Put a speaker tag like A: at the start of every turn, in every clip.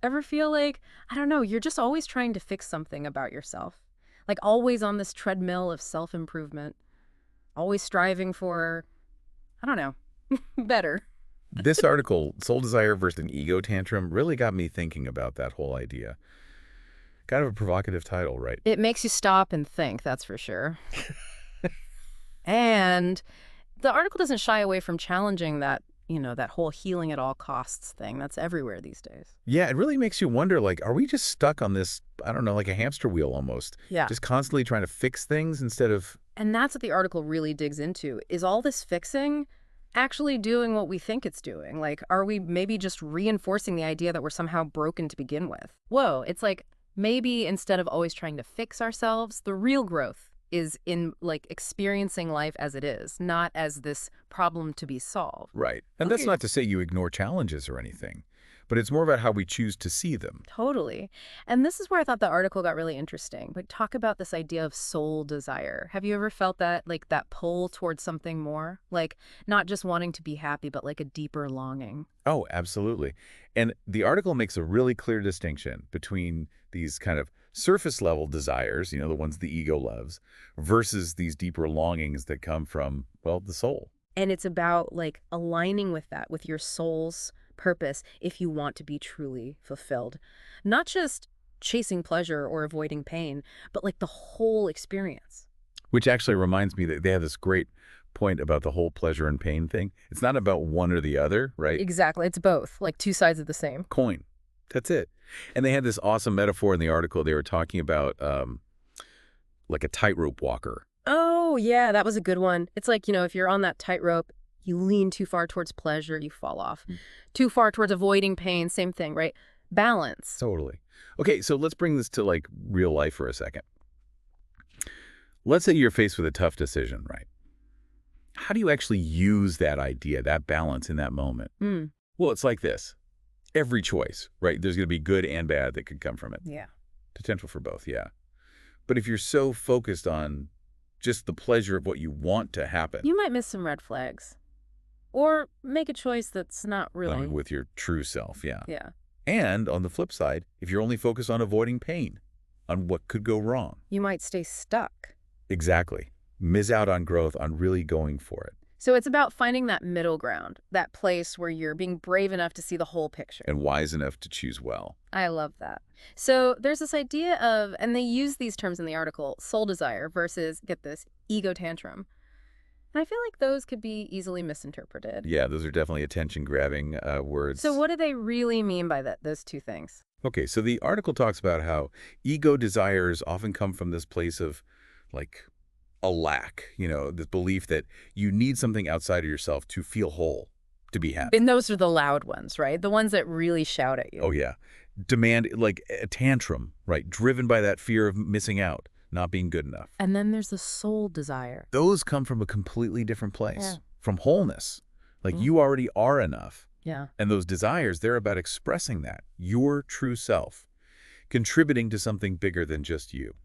A: Ever feel like, I don't know, you're just always trying to fix something about yourself? Like always on this treadmill of self-improvement, always striving for, I don't know, better.
B: This article, Soul Desire versus an Ego Tantrum, really got me thinking about that whole idea. Kind of a provocative title, right?
A: It makes you stop and think, that's for sure. And the article doesn't shy away from challenging that, that whole healing at all costs thing. That's everywhere these days.
B: Yeah, it really makes you wonder, like, are we just stuck on this, I don't know, like a hamster wheel almost?
A: Yeah.
B: Just constantly trying to fix things instead of,
A: And that's what the article really digs into. Is all this fixing actually doing what we think it's doing? Like, are we maybe just reinforcing the idea that we're somehow broken to begin with? Whoa, it's like maybe instead of always trying to fix ourselves, the real growth is in like experiencing life as it is, not as this problem to be solved.
B: right. And that's
A: Okay.
B: not to say you ignore challenges or anything, but it's more about how we choose to see them.
A: Totally. And this is where I thought the article got really interesting. But talk about this idea of soul desire. Have you ever felt that, like that pull towards something more? Like not just wanting to be happy, but like a deeper longing?
B: Oh, absolutely. And the article makes a really clear distinction between these kind of surface level desires, the ones the ego loves, versus these deeper longings that come from, well, the soul.
A: And it's about like aligning with that, with your soul's purpose if you want to be truly fulfilled. Not just chasing pleasure or avoiding pain, but like the whole experience.
B: Which actually reminds me that they have this great point about the whole pleasure and pain thing. It's not about one or the other, right?
A: Exactly. It's both, like two sides of the same.
B: Coin. That's it. And they had this awesome metaphor in the article. They were talking about like a tightrope walker.
A: Oh, yeah, that was a good one. It's like, if you're on that tightrope, you lean too far towards pleasure, you fall off. Too far towards avoiding pain, same thing, right? Balance.
B: Totally. Okay, so let's bring this to like real life for a second. Let's say you're faced with a tough decision, right? How do you actually use that idea, that balance in that moment?
A: Mm,
B: Well, it's like this. Every choice, right? There's going to be good and bad that could come from it.
A: yeah.
B: Potential for both, yeah. But if you're so focused on just the pleasure of what you want to happen,
A: You might miss some red flags. Or make a choice that's not
B: along
A: really.
B: with your true self, yeah.
A: Yeah.
B: And on the flip side, if you're only focused on avoiding pain, on what could go wrong,
A: You might stay stuck.
B: exactly. Miss out on growth, on really going for it.
A: So it's about finding that middle ground, that place where you're being brave enough to see the whole picture.
B: And wise enough to choose well.
A: I love that. So there's this idea of, and they use these terms in the article, soul desire versus, get this, ego tantrum. And I feel like those could be easily misinterpreted.
B: Yeah, those are definitely attention-grabbing words.
A: So what do they really mean by that, those two things?
B: Okay, so the article talks about how ego desires often come from this place of, like, a lack, this belief that you need something outside of yourself to feel whole, to be happy.
A: And those are the loud ones, right? The ones that really shout at you.
B: Oh, yeah. Demand, like a tantrum, right? Driven by that fear of missing out, not being good enough.
A: And then there's the soul desire.
B: Those come from a completely different place,
A: Yeah.
B: from wholeness. Like
A: Mm.
B: you already are enough.
A: Yeah.
B: And those desires, they're about expressing that, your true self, contributing to something bigger than just you.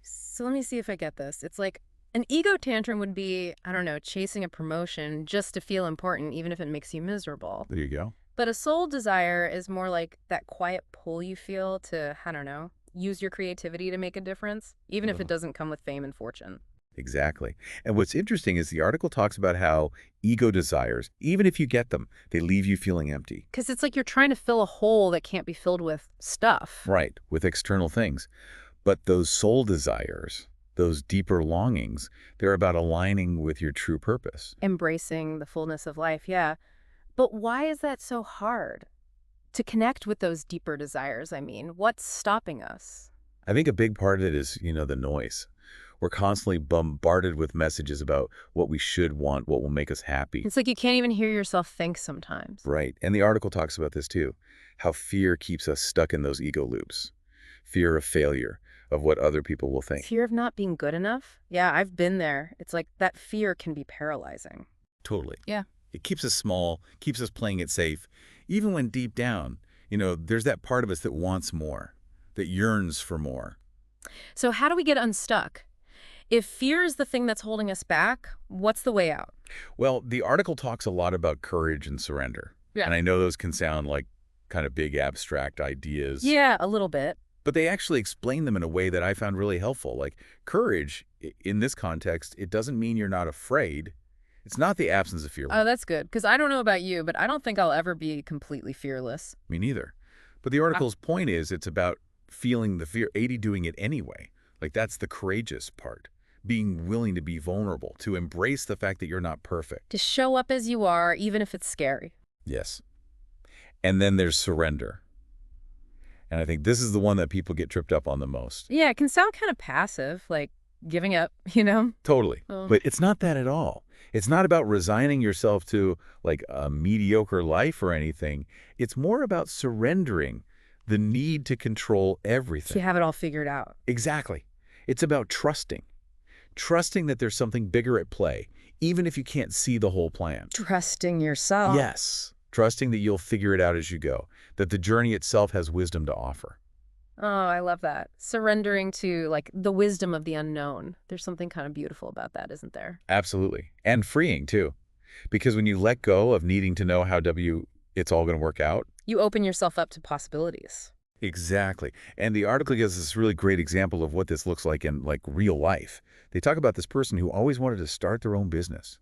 A: So let me see if I get this. It's like an ego tantrum would be, I don't know, chasing a promotion just to feel important, even if it makes you miserable.
B: There you go.
A: But a soul desire is more like that quiet pull you feel to, I don't know, use your creativity to make a difference, even if it doesn't come with fame and fortune.
B: Exactly. And what's interesting is the article talks about how ego desires, even if you get them, they leave you feeling empty.
A: Because it's like you're trying to fill a hole that can't be filled with stuff.
B: Right, with external things. But those soul desires, those deeper longings, they're about aligning with your true purpose.
A: Embracing the fullness of life, yeah. But why is that so hard? To connect with those deeper desires, I mean, what's stopping us?
B: I think a big part of it is, the noise. We're constantly bombarded with messages about what we should want, what will make us happy.
A: It's like you can't even hear yourself think sometimes.
B: Right. And the article talks about this too, how fear keeps us stuck in those ego loops. Fear of failure, of what other people will think.
A: Fear of not being good enough? Yeah, I've been there. It's like that fear can be paralyzing.
B: Totally.
A: Yeah.
B: It keeps us small, keeps us playing it safe, even when deep down, there's that part of us that wants more, that yearns for more.
A: So how do we get unstuck? If fear is the thing that's holding us back, what's the way out?
B: Well, the article talks a lot about courage and surrender.
A: Yeah.
B: And I know those can sound like kind of big abstract ideas,
A: Yeah, a little bit.
B: but they actually explain them in a way that I found really helpful. Like courage, in this context, it doesn't mean you're not afraid. It's not the absence of fear.
A: Oh, that's good. Because I don't know about you, but I don't think I'll ever be completely fearless.
B: Me neither. But the
A: Ah,
B: article's point is it's about feeling the fear, 80 doing it anyway. Like that's the courageous part. Being willing to be vulnerable, to embrace the fact that you're not perfect.
A: to show up as you are, even if it's scary.
B: Yes. And then there's surrender. And I think this is the one that people get tripped up on the most.
A: Yeah, it can sound kind of passive, like giving up, you know?
B: Totally.
A: Oh.
B: But it's not that at all. It's not about resigning yourself to like a mediocre life or anything. It's more about surrendering the need to control
A: To
B: everything.
A: have it all figured out.
B: Exactly. It's about trusting. Trusting that there's something bigger at play, even if you can't see the whole plan.
A: Trusting yourself.
B: Yes. Trusting that you'll figure it out as you go, that the journey itself has wisdom to offer.
A: Oh, I love that. Surrendering to, like, the wisdom of the unknown. There's something kind of beautiful about that, isn't there?
B: Absolutely. And freeing, too. Because when you let go of needing to know how it's all going to work out.
A: You open yourself up to possibilities.
B: Exactly. And the article gives us this really great example of what this looks like in, like, real life. They talk about this person who always wanted to start their own business.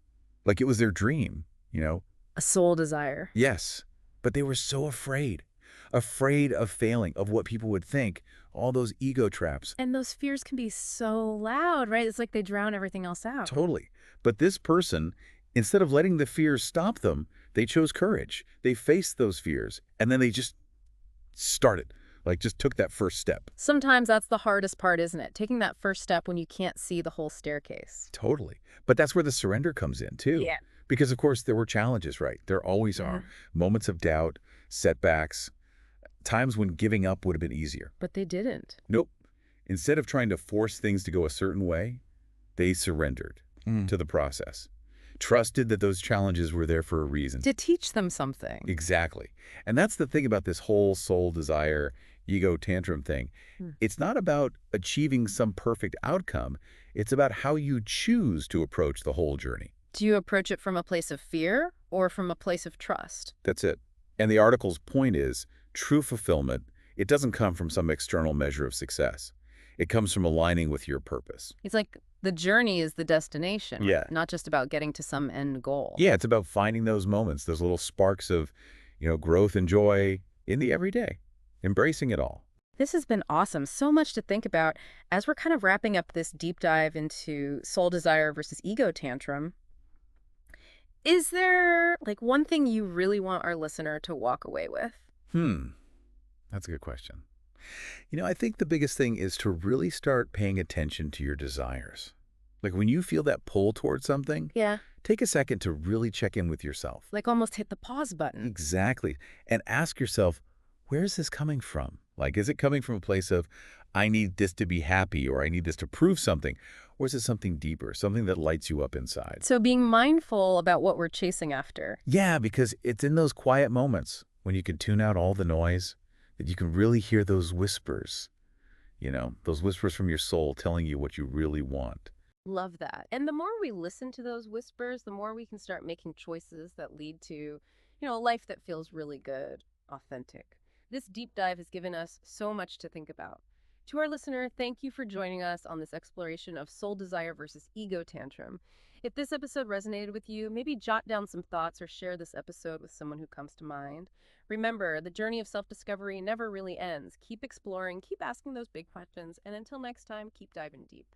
B: Like it was their dream, you know?
A: A soul desire.
B: Yes. But they were so afraid. Afraid of failing, of what people would think, all those ego traps.
A: And those fears can be so loud, right? It's like they drown everything else out.
B: Totally. But this person, instead of letting the fears stop them, they chose courage. They faced those fears, and then they just started, like just took that first step.
A: Sometimes that's the hardest part, isn't it? Taking that first step when you can't see the whole staircase.
B: Totally. But that's where the surrender comes in, too.
A: Yeah.
B: Because, of course, there were challenges, right? There always
A: Mhm.
B: are. Moments of doubt, setbacks, times when giving up would have been easier.
A: But they didn't.
B: Nope. Instead of trying to force things to go a certain way, they surrendered to the process. Trusted that those challenges were there for a reason.
A: To teach them something.
B: Exactly. And that's the thing about this whole soul desire, ego tantrum thing.
A: Hmm.
B: It's not about achieving some perfect outcome. It's about how you choose to approach the whole journey.
A: Do you approach it from a place of fear or from a place of trust?
B: That's it. And the article's point is, true fulfillment, it doesn't come from some external measure of success. It comes from aligning with your purpose.
A: It's like the journey is the destination,
B: Yeah.
A: not just about getting to some end goal.
B: Yeah, it's about finding those moments, those little sparks of, growth and joy in the everyday, embracing it all.
A: This has been awesome. So much to think about. As we're kind of wrapping up this deep dive into soul desire versus ego tantrum, is there like one thing you really want our listener to walk away with?
B: That's a good question. I think the biggest thing is to really start paying attention to your desires. Like when you feel that pull towards something,
A: Yeah.
B: take a second to really check in with yourself.
A: Like almost hit the pause button.
B: Exactly. And ask yourself, where is this coming from? Like, is it coming from a place of, I need this to be happy, or I need this to prove something? Or is it something deeper, something that lights you up inside?
A: So being mindful about what we're chasing after.
B: Yeah, because it's in those quiet moments when you can tune out all the noise that you can really hear those whispers, those whispers from your soul telling you what you really want.
A: Love that. And the more we listen to those whispers, the more we can start making choices that lead to, a life that feels really good, authentic. This deep dive has given us so much to think about. To our listener, thank you for joining us on this exploration of soul desire versus ego tantrum. If this episode resonated with you, maybe jot down some thoughts or share this episode with someone who comes to mind. Remember, the journey of self-discovery never really ends. Keep exploring, keep asking those big questions, and until next time, keep diving deep.